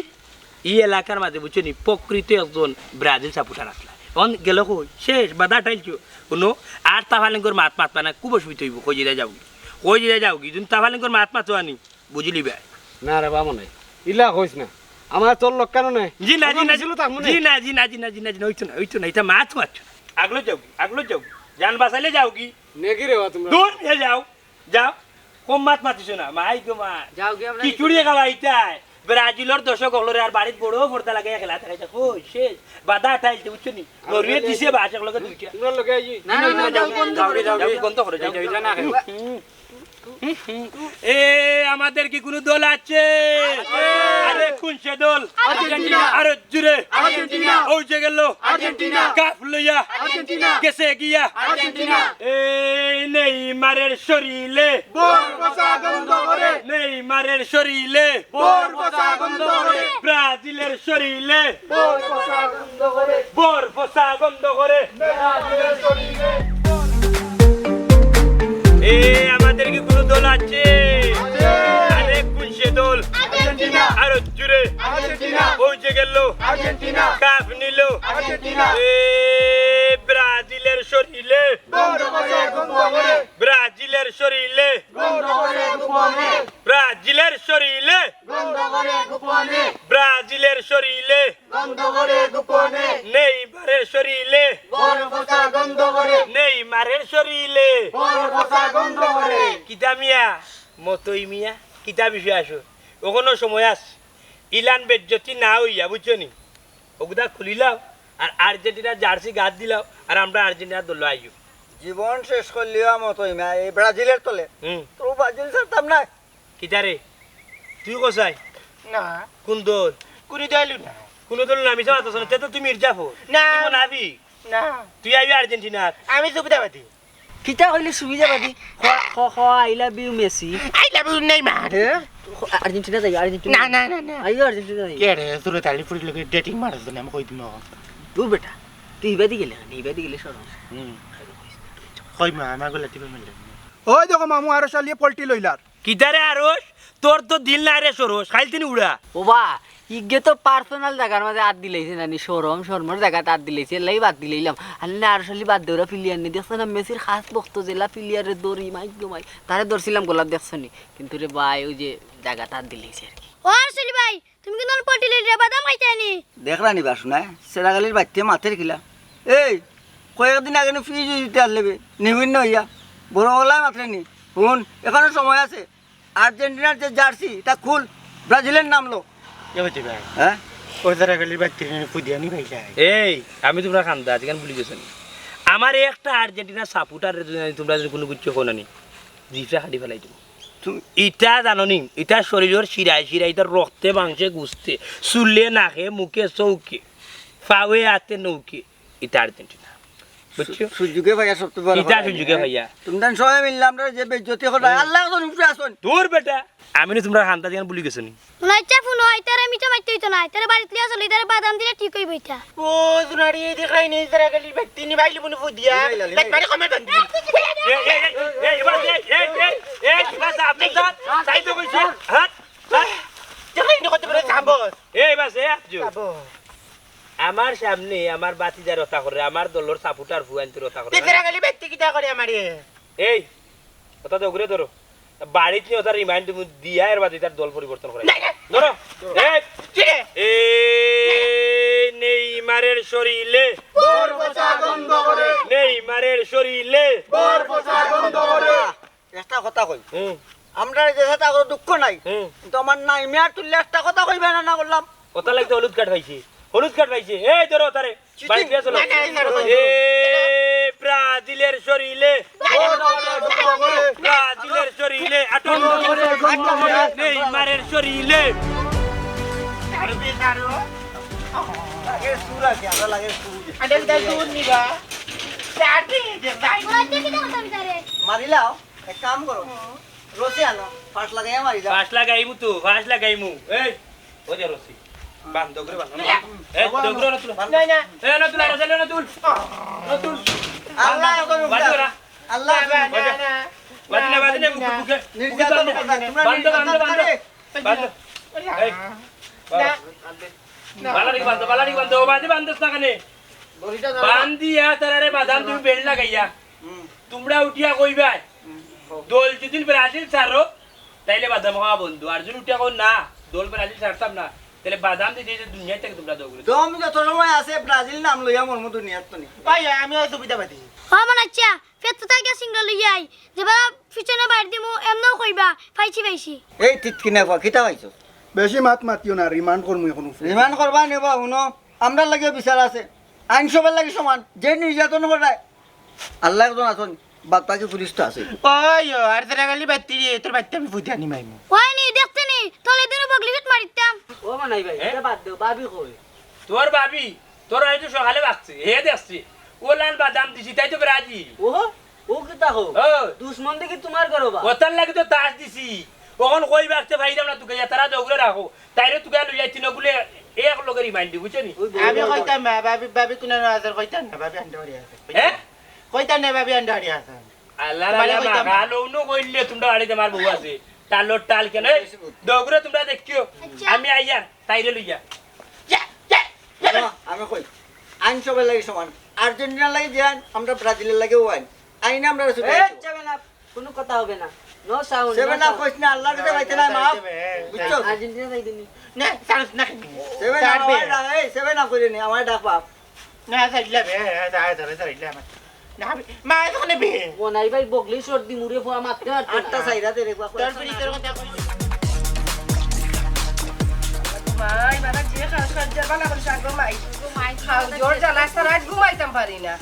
S1: এই এলাকার মাঝে বুঝছো নি প্রকৃত একজন ব্রাজিল সাপোর্টার আসলা অন গেল কই শেষ বাধা টাইলছো কোনো আর তাফালিঙ্গর মাত না খুব অসুবিধা হইব কই যে যাও কি তুমি তাফালিঙ্গর মাত আনি বুঝলি ভাই
S4: না রে বা মনাই ইলা কইস না আমার তোর লোক কেন নাই
S1: জি না হইতো না এটা মাছ আগলো যাও জান বাসাইলে যাও কি
S4: নেকি রে বা তোমরা
S1: দূর নিয়ে যাও কম মাত মাতিছো না মাই গো মা
S5: যাও কি আমরা
S1: খিচুড়ি খাওয়া ইটাই ব্রাজিলের দর্শক হলো আর বাড়ির বড় পর্দা লাগাই খেলা দেখাইছে কই শেষ বাধা টাইলতে বুঝছো নি নরওয়ে দিছে বাসা লগে দুইটা
S4: তোমরা লোকে আইজি
S5: না
S1: যাও বন্ধ করো যাও এ আমাদের কি কোনো দল আছে আরে কোন সে দল আর্জেন্টিনা আরে জুরে আর্জেন্টিনা ওই যে গেল আর্জেন্টিনা কাপ লইয়া আর্জেন্টিনা গেছে গিয়া আর্জেন্টিনা এ নেইমারের শরীরে বরফসা গন্ধ করে নেইমারের শরীরে বরফসা গন্ধ করে ব্রাজিলের শরীরে বরফসা গন্ধ করে ব্রাজিলের শরীরে এ আমাদের কি কোনো দল আছে আরে কোন সে দল আর্জেন্টিনা আরে জুরে আর্জেন্টিনা ওই যে গেল আর্জেন্টিনা কাপ নিল আর্জেন্টিনা এ ব্রাজিলের শরীরে ব্রাজিলের শরীরে ব্রাজিলের শরীরে ব্রাজিলের শরীরে নেইমারের শরীরে নেইমারের শরীরে কিতা মিয়া মতই মিয়া কিতা বিষয় আসো ওখানো সময় আস ইলান বেজ্জতি না হইয়া বুঝছো নি ওগুদা খুলিলাও আর আর্জেন্টিনার জার্সি গাছ দিলাও আর আমরা আর্জেন্টিনার দল আইও
S6: জীবন শেষ করলিও মতো এই ব্রাজিলের তলে তো ব্রাজিল ছাড়তাম না
S1: কিতা রে তুই কোসাই
S2: না
S1: কোন দল
S2: কুড়ি দিলু না
S1: কোন দল নামি যাওয়া তো তুমি মির্জাফর
S2: না।
S1: তুই নাবি
S2: না
S1: তুই আইবি আর্জেন্টিনার
S2: আমি সুবিধাবাদী
S10: কিতা কইলে সুবিধাবাদী I love you Messi
S2: I love you Neymar
S10: Argentina যাই আর্জেন্টিনা
S2: না
S10: আইও আর্জেন্টিনা যাই
S2: কে রে তোর তালি ফুরি লোকে ডেটিং মারছ না আমি কই দিম
S10: তুই বেটা তুই ইবাদি গেলে সরম
S2: কই মা আমার গলা টিপে মিলে
S8: ওই দেখো মামু আরো চালিয়ে পল্টি লইলার
S1: কিতারে আরস তোর তো দিল না রে সরস খাইল তিনি উড়া
S10: ওবা ইগে তো পার্সোনাল জায়গার মাঝে আদ দিলাইছে নানি শরমর জায়গাতে আদ দিলাইছে লাই বাদ দিলাইলাম আল্লাহ আর শালি বাদ দেওরা প্লেয়ার নি দেখছ না মেসির খাস বক্ত জেলা প্লেয়ারের দড়ি মাই তারে ধরছিলাম গোলাপ দেখছনি কিন্তু রে ভাই ওই যে জায়গাটা আদ দিলাইছে আর কি
S3: ও আরসলি ভাই তুমি কিন্তু পটিলে রে বাদাম খাইতে নি
S6: দেখরা নিবা শোনা সেরাগালির বাচ্চা মাথের কিলা এই কয়েকদিন আগে ফিজ দিতে আসলেবে নিবিন্ন হইয়া বড় গলায় মাত্রেনি শুন এখনো সময় আছে আর্জেন্টিনার যে জার্সি তা খুল ব্রাজিলের নামলো
S2: যাবতে ভাই
S6: হ্যাঁ
S2: ওই তারা গেলি বাচ্চা ফুদিয়ানি ভাই যায়
S1: এই আমি তোমরা খান্দা আজকাল ভুলে গেছো নি আমার একটা আর্জেন্টিনা সাপোর্টার তোমরা যদি কোনো কিছু কোনো নি জিফরা খাটি ফেলাই দেবো ইটা জানো নি ইটা শরীরের শিরায় শিরায় ইটার রক্তে মাংসে গুছতে চুলে নাকে মুখে চৌকে ফাওয়ে হাতে নৌকে ইটা আর্জেন্টিনা বুঝছো
S6: সুযোগে ভাইয়া সবচেয়ে বড়
S1: ইটা সুযোগে ভাইয়া
S6: তোমরা সবাই মিললাম রে যে বেজ্জতি হলো আল্লাহ কোন উপরে আসুন
S1: দূর বেটা আমি না তোমরা খান্দা আজকাল ভুলে গেছো নি
S3: নয়টা ফোন হয় তারে মিটা মাইতে হইতো না তারে বাড়িতে লিয়া চলি তারে বাদাম দিলে ঠিক হইব এটা
S2: ও জুনারি দেখাই নেই তারা গেলি বাচ্চা ভাইলি বনে ফুদিয়া লাইক মারি কমে বান্ধি
S1: বাস আপনি তাই তো কইছে হ্যাঁ
S2: দেখাই নি কত বড় সাবস
S1: এই বাস আমার সামনে আমার বাতিদার রতা করে আমার দলের সাপোর্টার ফুয়ান্তির রতা করে
S2: তারা গেলি বাচ্চা কিটা করে আমারে
S1: এই কথা তো ঘুরে ধরো বাড়িতে নিয়ে ওটা রিমাইন্ড দিয়া এর বাদে তার দল পরিবর্তন করে ধরো এই
S2: কিরে
S1: নেইমারের শরীরে বরপচা গন্ধ করে নেইমারের শরীরে
S6: বরপচা গন্ধ করে একটা কথা কই আমরা যে সাথে আগর দুঃখ নাই কিন্তু আমার নাই মেয়ার তুললে একটা কথা কইবে না না বললাম
S1: কথা লাগতে হলুদ কাট পাইছে এই ধরো তারে বাইক দিয়ে চলো এই ব্রাজিলের শরীরে ব্রাজিলের শরীরে আটক নেইমারের শরীরে
S2: আরে বেকারো
S6: লাগে সুরা কি আমরা লাগে সুর
S2: আরে দা দূর নিবা চাটি দে ভাই
S3: নয়টা কি দাও তুমি তারে
S6: মারিলাও এক কাম করো রসি আনো ফাট লাগাইয়া মারি দাও
S1: ফাঁস লাগাইমু এই ও যে রসি বান্ধ করে বান্ধ এই ডগরো না তুল
S2: না না
S1: এই না তুল রসলে না তুল
S6: আল্লাহ কোন
S1: বাজরা
S6: আল্লাহ
S1: বাজনে বুকে
S6: নির্যাতন করবে তোমরা
S1: বান্ধ এই বালারি বান্ধ ও বান্ধ থাকানে বান্ধিয়া তারারে বাদাম তুমি বেল লাগাইয়া তোমরা উঠিয়া কইবা দোল যদি ব্রাজিল ছাড়ো তাইলে বাদাম খাওয়া বন্ধু আর যদি উঠিয়া কই না দোল ব্রাজিল ছাড়তাম না তাহলে বাদাম দিয়ে দুনিয়া থেকে তোমরা দৌড়ে
S6: দম যত সময় আছে ব্রাজিল নাম লইয়া মোর মতো নিয়াত তো নি
S2: ভাই আমি ওই সুবিধা পাতি
S3: হ্যাঁ মানে আচ্ছা ফের তো তাকে সিঙ্গল লই যাই যেবা পিছনে বাইর দিমু এমনও কইবা পাইছি
S6: এই তিতকিনা কো কিতা হইছো
S8: বেশি মাত মাতিও না রিমান্ড করমু এখন
S6: রিমান্ড করবা নেবা শুনো আমরা লাগে বিচার আছে আইন সবার লাগে সমান যে নির্যাতন করায় আল্লাহ একজন আছেন বাদ বাকি পুলিশ তো আছে
S2: ওই আর তারা গেলি বাচ্চি তোর বাচ্চা আমি ফুদিয়ানি মাইমু
S3: হয়নি দেখতে নি তলে দিনও বগলিগত মারিতাম
S10: ও মানাই ভাই এটা বাদ দেও বাবি কই
S1: তোর ভাবি তোর হয়তো সকালে বাঁচছে হে দেখছি ওলান বাদাম দিছি তাই তো ব্রাজিল
S10: ও কিতা হো
S1: ও
S10: দুশ্মন দেখি তোমার করো বা
S1: ওতার লাগে তো তাস দিছি কখন কই বাঁচতে ভাইরাম না তোকে তারা দৌড়ে রাখো তাইরে তোকে লই যাইতি না বলে এক লগে রিমাইন্ড দি বুঝছো নি
S2: আমি কইতাম না বাবি কোন আসার কইতাম না বাবি আন্ডারি আছে
S1: হ্যাঁ
S2: কইতাম না বাবি আন্ডারি আছে
S1: আল্লাহ আল্লাহ গালো নো কইলে তোমরা বাড়িতে মার বউ আছে টালো টাল কেন দৌড়ে তোমরা দেখিও আমি আইয়া তাইরে লইয়া
S6: আমি কই আইন সবার লাগে সমান আর্জেন্টিনা লাগে যে আইন আমরা ব্রাজিলের লাগে ও আইন আইন আমরা
S10: যাবে না কোনো কথা হবে না নো সাউন্ড
S6: সেভেন আপ কইছ না আল্লাহর কাছে পাইতে না মাপ বুঝছো
S10: আর্জেন্টিনা যাই দিনি
S2: না চান্স না
S6: সেভেন আপ এই সেভেন আপ কইরে নি আমার ডাক বাপ
S2: না সাইডলা বে সাইডলা না মা এখানে বে
S10: ও নাই ভাই বগলি সর্দি মুড়ে ফোয়া মারতে পারতো
S6: আটটা সাইরা দে রে বাপ
S2: তোর পুলিশের কথা কই
S5: মাই মানে যে সজ্জার বালা করে সাগো মাই খাও জোর জ্বালা সারা ঘুমাইতাম পারি না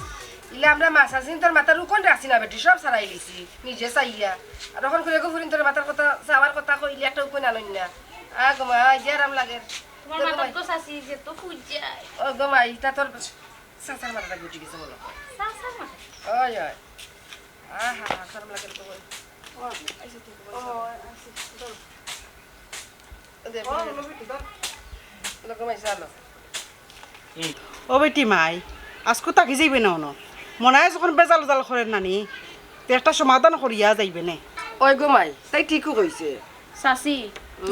S5: ইলে আমরা মাছ আসিন তোর মাথার উকন রাখছি না বেটি সব সারাই লিছি নিজে চাইয়া আর এখন করে গুফুরিন তোর মাথার কথা চাওয়ার কথা কইলে একটা উকন আনই না গো মাই যে আরাম লাগে
S3: তোমার মাথা তো সাসি যে তো ফুজাই
S5: ও গো মাই তা তোর সাসার মাথাটা গুটি গেছে বলো
S3: সাসা মা
S5: ওই ওই আহা আরাম লাগে তো বল ও আইছে তুই বল ও আইছে ধর দে ও বেটি ধর লগো মাই সালো
S7: ও বেটি মাই আজকে তাকি যাইবে না অন মনে হয় যখন বেজাল জাল করেন নানি তো একটা সমাধান করিয়া যাইবে না
S5: ওই গো মাই তাই ঠিকও কইছে
S3: সাসি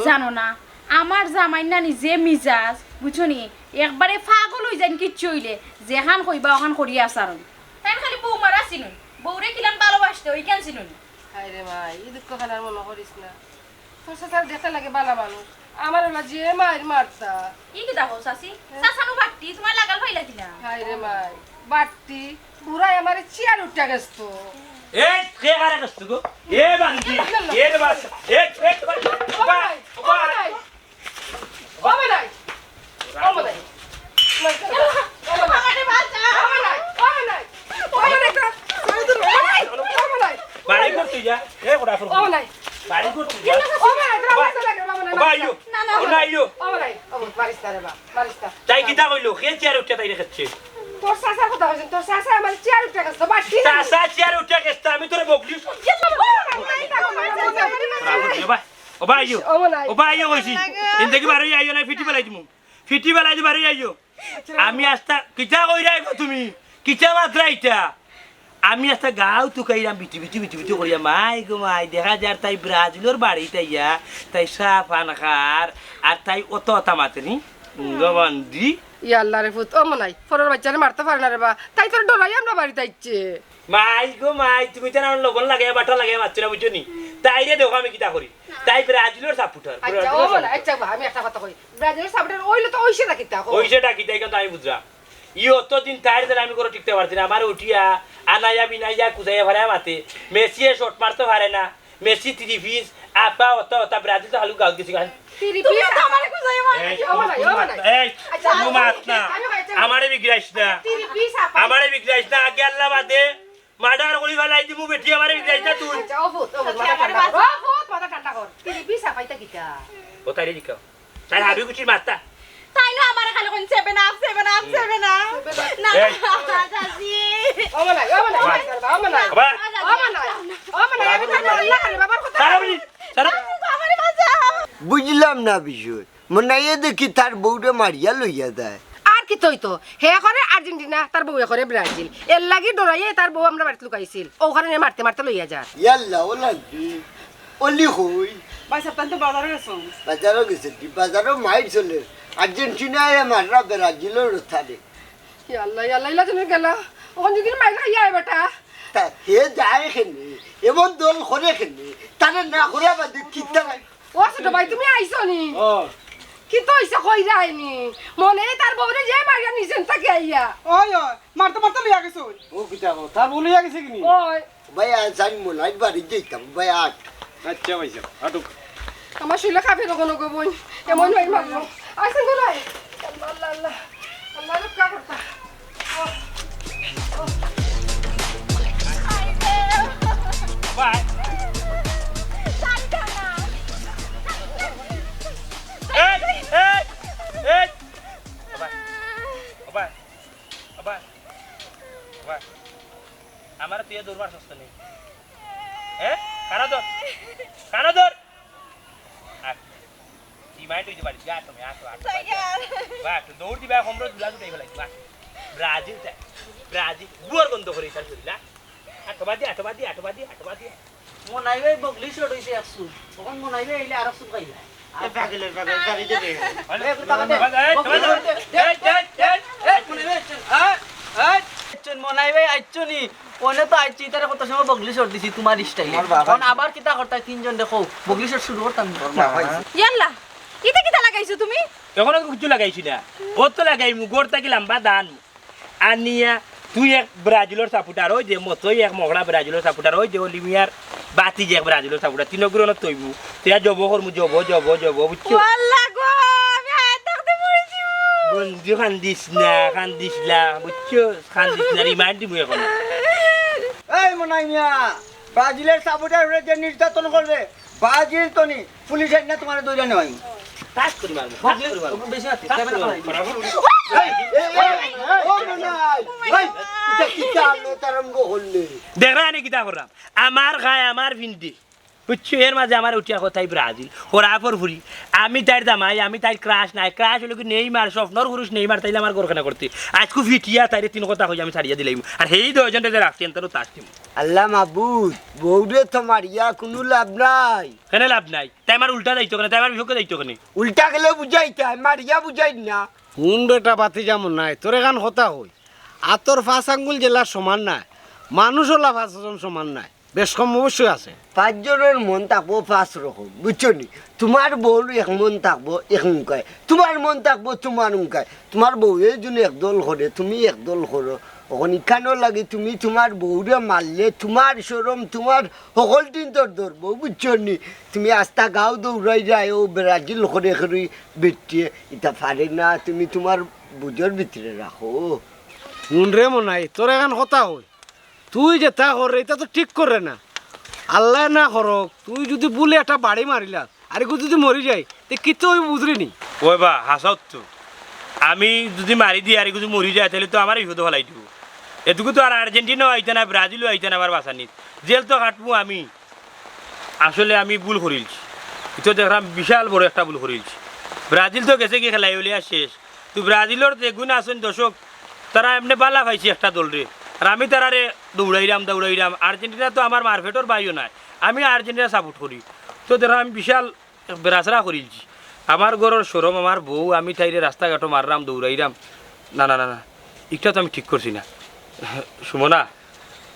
S3: জানো না আমার জামাই নানি যে মিজাজ বুঝছো নি একবারে পাগল হই যান কিচ্ছু হইলে যেখান কইবা ওখান করিয়া আসারন তাই খালি বউ মারা চিনুন বউরে কিলান ভালোবাসতে ওই কেন চিনুন
S5: হায় রে মাই এই দুঃখ খানার মনে করিস না তোর সাথে দেখতে লাগে বালা মানুষ আমার ওলা যে মার মারতা
S3: ই কি দেখো সাসি সাসানো বাটি তোমার লাগাল ফাইলা দিলা
S5: হায় রে মাই বাটি বুড়াই আমার চেয়ার উঠে গেছে তো
S1: এ কে কারে কষ্ট গো এ বান্দি এ বাস এ
S5: ওমা নাই ওমা নাই ওমা নাই
S1: বাড়ি করতে যা এ কোড়া ফুল বাড়ি করতে যা বাইও ওনা আইও তাই কিটা কইলো কে চেয়ার উঠে তাই রেখেছে
S5: তোর সাসার কথা হইছে তোর সাসা আমার চেয়ার উঠে গেছে বাটি
S1: সাসা চেয়ার উঠে গেছে আমি তোরে বকলি ও বাইও ও বাইও কইছি ইনতে কি বাড়ি আইও না ফিটি বেলাই দিমু ফিটি বেলাই দি বাড়ি আইও আমি আস্তা কিটা কইরা গো তুমি কিটা মাত্রা এটা আমি আস্তা গাও তো কইরাম বিটি করিয়া মাই গো মাই দেখা যার তাই ব্রাজিলের বাড়ি তাইয়া তাই সাফান খার আর তাই অত মাতনি গবন্দি
S5: ইয়াল্লা রে ফুত ও মনাই ফরের বাচ্চারে মারতে পারে না রে বা তাই তোর ডরাই আমরা বাড়িতে আইছে
S1: মাই গো মাই তুমি তো আমার লগন লাগে বাটা লাগে মারছ না বুঝনি তাই রে দেখো আমি কিটা করি তাই ব্রাজিলের সাপোর্টার
S5: আচ্ছা ও মনাই আচ্ছা আমি একটা কথা কই ব্রাজিলের সাপোর্টার ওইলো তো ওইসে রাখিতা
S1: ওইসে ডাকি তাই কিন্তু আমি বুঝরা ই অতদিন তাই দিন আমি করে টিকতে পারছি না আমার উঠিয়া আনাইয়া বিনাইয়া কুজাইয়া ভাড়া মাতে মেসি শট মারতে পারে না মেসি 3 পিস আপা অত ব্রাজিল তো হালু গাল গেছি গান
S5: তুমি তো আমারে কুজাইয়া
S1: এই তুমি মাত না আমারে বিগ্রাইছ না আমারে বিগ্রাইছ না আগে আল্লাহ বাদে মার্ডার করি ফেলাই দিমু বেটি আমারে বিগ্রাইছ না তুই
S5: আচ্ছা ও ফুত মাথা ঠান্ডা কর তুমি পিসা পাইতা কিটা
S1: ও তাইরে দিকাও তাই হাবি কুচি মারতা
S3: তাই না আমার খালি কোন 7 আপ না না দাদি
S5: ও মনাই আমি তো আল্লাহ রে বাবার কথা
S1: সারা
S3: আমারে বাঁচাও
S6: বুঝলাম না বিষয় মনে হয় দেখি তার বউটা মারিয়া লইয়া দেয়
S5: আর কি তইতো হে করে আর্জেন্টিনা তার বউ করে ব্রাজিল এর লাগি ডরাইয়ে তার বউ আমরা বাড়িতে লুকাইছিল ওখানে মারতে লইয়া যা
S6: ইয়াল্লা ও লাগি অলি হই
S7: ভাই সপ্তাহ তো বাজারে গেছো
S6: বাজারও গেছে বাজারও মাইর চলে আর্জেন্টিনায় মাররা ব্রাজিলের স্থানে
S5: ইয়াল্লা ইলা তুমি গেলা ওখান যদি মাইর খাইয়া আয় বেটা
S6: তা হে যায় এখানে এমন দল করে এখানে তারা না করে বাদে কিতা
S5: ও ছোট ভাই তুমি আইছো নি কি তো হইছে কই যায়নি মনে তার বউরে যে মারিয়া নিছেন তাকে আইয়া
S7: ওই মারতে লইয়া গেছো
S4: ও কিটা কো তার বলিয়া গেছে কিনি
S5: ওই
S6: ভাই আজ মনে হয় বাড়ি যেতাম ভাই আট
S4: আচ্ছা ভাইসা আটক
S5: আমার শুলে খাবে রকম বোন এমন হই মারলো আইছেন গোলাই আল্লাহ আল্লাহ আল্লাহ রক্ষা করতা
S1: বাই আমার তুই দৌড়বার সস্তা নেই কানা ধর মাইট হইতে পারিস যা তুমি দৌড় দিবা কমর দুলা দুটাই ফেলাই ব্রাজিল গুয়ার গন্ধ করে তার শরীর আটবাদি
S10: মনে হয় বগলি শট হইছে একশো তখন মনে হয় এলে আর একশো খাইলা
S2: পাগলের পাগল গাড়ি দেবে
S10: মনে হয় আইচনি ওনে তো আইছি তার কত সময় বগলি শট দিছি তোমার স্টাইলে এখন আবার কিতা করতাই তিনজন দেখো বগলি শট শুরু করতাম
S3: ইয়াল্লা ইটা কিটা লাগাইছো তুমি
S1: তখন কিছু লাগাইছি না ও তো লাগাইমু গোড় থাকি লম্বা দান আনিয়া তুই এক ব্রাজিলের সাপোর্টার ওই যে মতই এক মগড়া ব্রাজিলের সাপোর্টার ওই যে অলিভিয়ার বাতি যে এক ব্রাজিলের সাপোর্টার তিনগুলো তৈবু তুই জব করমু জব বুঝছো
S3: আল্লাহ গো আমি হাত থাকতে পড়েছি
S1: বন্ধু কান্দিস না বুঝছো কান্দিস না রিমাইন্ড দিমু এখন
S6: এই মনাই মিয়া ব্রাজিলের সাপোর্টার হয়ে যে নির্যাতন করবে ব্রাজিল তো নি পুলিশ আইনা তোমার দৌড়া নয়
S1: কাজ করি মারবো
S10: বেশি আছে ক্যামেরা
S6: ও মনাই ভাই এটা কি কালো তরঙ্গ হললে
S1: দেখা নি কিতা করলাম আমার গায়ে আমার ভিন্ডি বুঝছো এর মাঝে আমার উঠিয়া কথাই ব্রাজিল ওরা ফুরি আমি তাই জামাই আমি তাই ক্রাশ নাই ক্রাশ হলো কি নেইমার স্বপ্নর পুরুষ নেইমার তাইলে আমার গরখানা করতে আজকে ফিটিয়া তাইরে তিন কথা হয়ে আমি ছাড়িয়া দিলাম আর সেই দুজনটা যে রাখছি তারও তাস দিম
S6: আল্লাহ মাবুদ বউরে তো মারিয়া কোনো লাভ নাই
S1: কেন লাভ নাই তাই আমার উল্টা যাইতো কেন তাই আমার বিপক্ষে যাইতো কেন
S6: উল্টা গেলে বুঝাইতে মারিয়া বুঝাই না
S4: কোন বেটা বাতি যেমন নাই তোর এখান কথা হই আতর ফাঁস আঙ্গুল জেলা সমান নাই মানুষ হলা ফাঁসজন সমান নাই বেশ কম অবশ্যই আছে।
S6: 5 জনের মন থাকবো 5 রকম, বুঝছো নি? তোমার বউ এক মন থাকবো এক উনকায়, তোমার মন থাকবো তোমার উনকায়। তোমার বউ এই জন্য একদল করে, তুমি একদল করো। ওখানে ইখানো লাগে তুমি তোমার বউরে মারলে তোমার শরম তোমার সকল দিন তোর ধরবো, বুঝছো নি? তুমি আস্তা গাও দৌড়াই যায় ও ব্রাজিল করে করে বেটিয়ে এটা পারে না, তুমি তোমার বুঝোর ভিতরে রাখো।
S4: শুন রে মনাই, তোর এখন কথা হই, তুই যে তা করে এটা তো ঠিক করে না। আল্লাহ না করক, তুই যদি বলে একটা বাড়ি মারিলা আর একটু যদি মরি যায় তে কি তো বুঝলি নি?
S1: ওই বা হাসাও তো, আমি যদি মারি দিই আর যদি মরি যায় তাহলে তো আমার বিপদ হলাই দিব। এটুকু তো আর আর্জেন্টিনাও আইতে না, ব্রাজিলও আইতে না আমার বাসানিত, জেল তো কাটবো আমি। আসলে আমি ভুল করিলছি, এটা দেখলাম বিশাল বড় একটা ভুল করিলছি। ব্রাজিল তো গেছে কি খেলাই উলিয়া শেষ। তুই ব্রাজিলের যেগুণ আছেন দর্শক, তারা এমনি বালা পাইছে একটা দল রে, আর আমি তারারে দৌড়াইরাম। আর্জেন্টিনা তো আমার মার্কেটর বাইও নাই, আমি আর্জেন্টিনা সাপোর্ট করি। তো দেখলাম আমি বিশাল বেড়াচড়া করিলছি। আমার ঘরের সরম, আমার বউ, আমি তাইরে রাস্তাঘাটও মারলাম, দৌড়াইরাম। না না না না, এটা তো আমি ঠিক করছি না। সুমনা,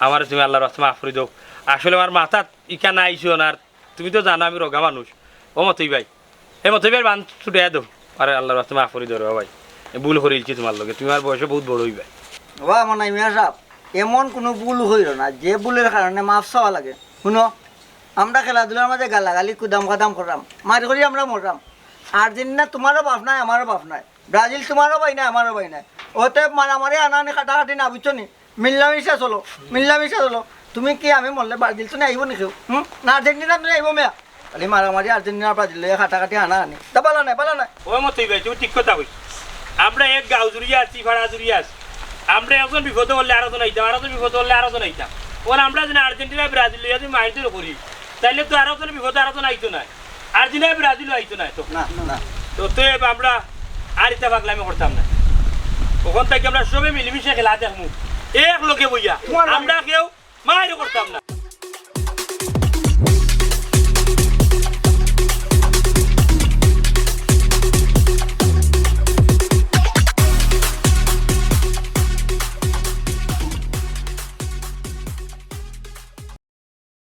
S1: আমার তুমি আল্লাহর রাস্তা মাফ করে দাও। আসলে আমার মাথাত ইকা নাইছো না, আর তুমি তো জানো আমি রোগা মানুষ। ও মতই ভাই, মতই ভাই বান ছুটে দাও, আরে আল্লাহর রাস্তা মাফ করে দাও ভাই, ভুল করিলছি তোমার লগে, তুমি আমার বয়সে বহুত বড় হইবাই।
S6: বাবা মনাই মিয়া সাহেব, এমন কোনো ভুল হইল না যে ভুলের কারণে মাফ চাওয়া লাগে। শুনো, আমরা খেলাধুলার মাঝে গালাগালি কুদাম কাদাম করলাম, মারি করি আমরা মরলাম। আর্জেন্টিনা তোমারও বাপ নাই, আমারও বাপ নাই। ব্রাজিল তোমারও ভাই নাই, আমারও ভাই নাই। ওতে মারামারি আনানি কাটাকাটি না, বুঝছো নি? মিল্লামিশা চলো, মিল্লামিশা চলো। তুমি কি আমি মরলে ব্রাজিল তো আহিব নেকি? না আর্জেন্টিনা তুমি আহিব মেয়া? খালি মারামারি আর্জেন্টিনা ব্রাজিল কাটাকাটি আনা আনি তা পালা নাই, পালা নাই।
S1: ও মতই ভাই, তুমি ঠিক কথা কইছো। আমরা এক গাঁও জুড়িয়ে আছি, ভাড়া জুড়িয়ে আছি। আমরা একজন বিপদ হলে আরো জন আইতাম, আরো জন বিপদ হলে আরো জন আইতাম। ওর আমরা যদি আর্জেন্টিনা ব্রাজিল যদি মাইন্ড করি, তাইলে তো আরো জন বিপদ আরো জন আইতো না, আর্জেন্টিনা ব্রাজিলও আইতো না। তো
S6: না না,
S1: তো আমরা আর ইতা পাগলামি করতাম না। ওখান থেকে আমরা সবে মিলেমিশে খেলা দেখবো, এক লোকে বইয়া আমরা কেউ মাইন্ড করতাম না।